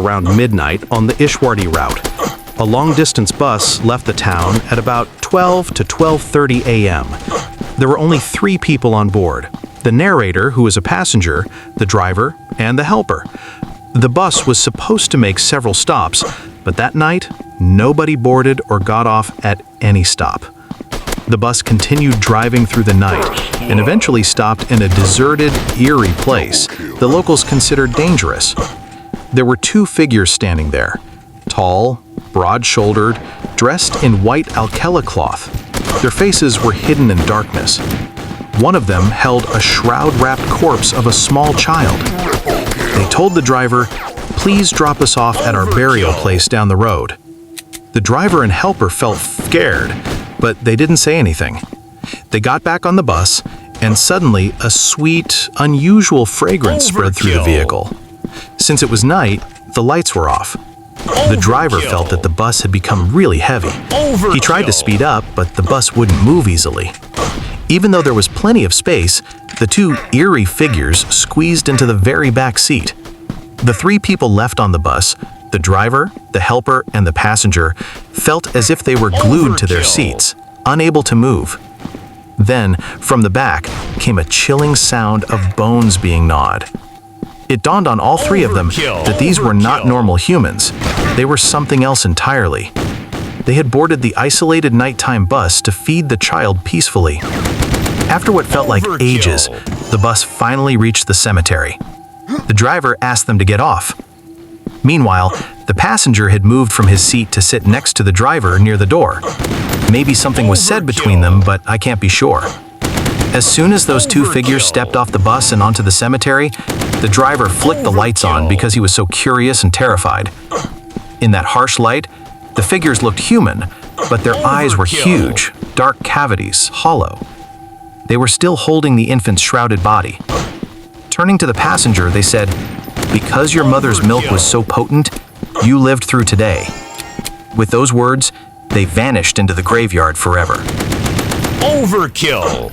around midnight on the Ishwardi route. A long-distance bus left the town at about 12 to 12:30 a.m. There were only 3 people on board: the narrator, who was a passenger, the driver, and the helper. The bus was supposed to make several stops, but that night, nobody boarded or got off at any stop. The bus continued driving through the night and eventually stopped in a deserted, eerie place the locals considered dangerous. There were 2 figures standing there, tall, broad-shouldered, dressed in white alkala cloth. Their faces were hidden in darkness. One of them held a shroud-wrapped corpse of a small child. They told the driver, "Please drop us off at our burial place down the road." The driver and helper felt scared, but they didn't say anything. They got back on the bus, and suddenly a sweet, unusual fragrance spread through the vehicle. Since it was night, the lights were off. The driver felt that the bus had become really heavy. He tried to speed up, but the bus wouldn't move easily. Even though there was plenty of space, the 2 eerie figures squeezed into the very back seat. The 3 people left on the bus, the driver, the helper, and the passenger, felt as if they were glued to their seats, unable to move. Then, from the back, came a chilling sound of bones being gnawed. It dawned on all 3 of them that these were not normal humans. They were something else entirely. They had boarded the isolated nighttime bus to feed the child peacefully. After what felt like ages, the bus finally reached the cemetery. The driver asked them to get off. Meanwhile, the passenger had moved from his seat to sit next to the driver near the door. Maybe something was said between them, but I can't be sure. As soon as those 2 figures stepped off the bus and onto the cemetery, the driver flicked the lights on because he was so curious and terrified. In that harsh light, the figures looked human, but their eyes were huge, dark cavities, hollow. They were still holding the infant's shrouded body. Turning to the passenger, they said, "Because your mother's milk was so potent, you lived through today." With those words, they vanished into the graveyard forever. Overkill!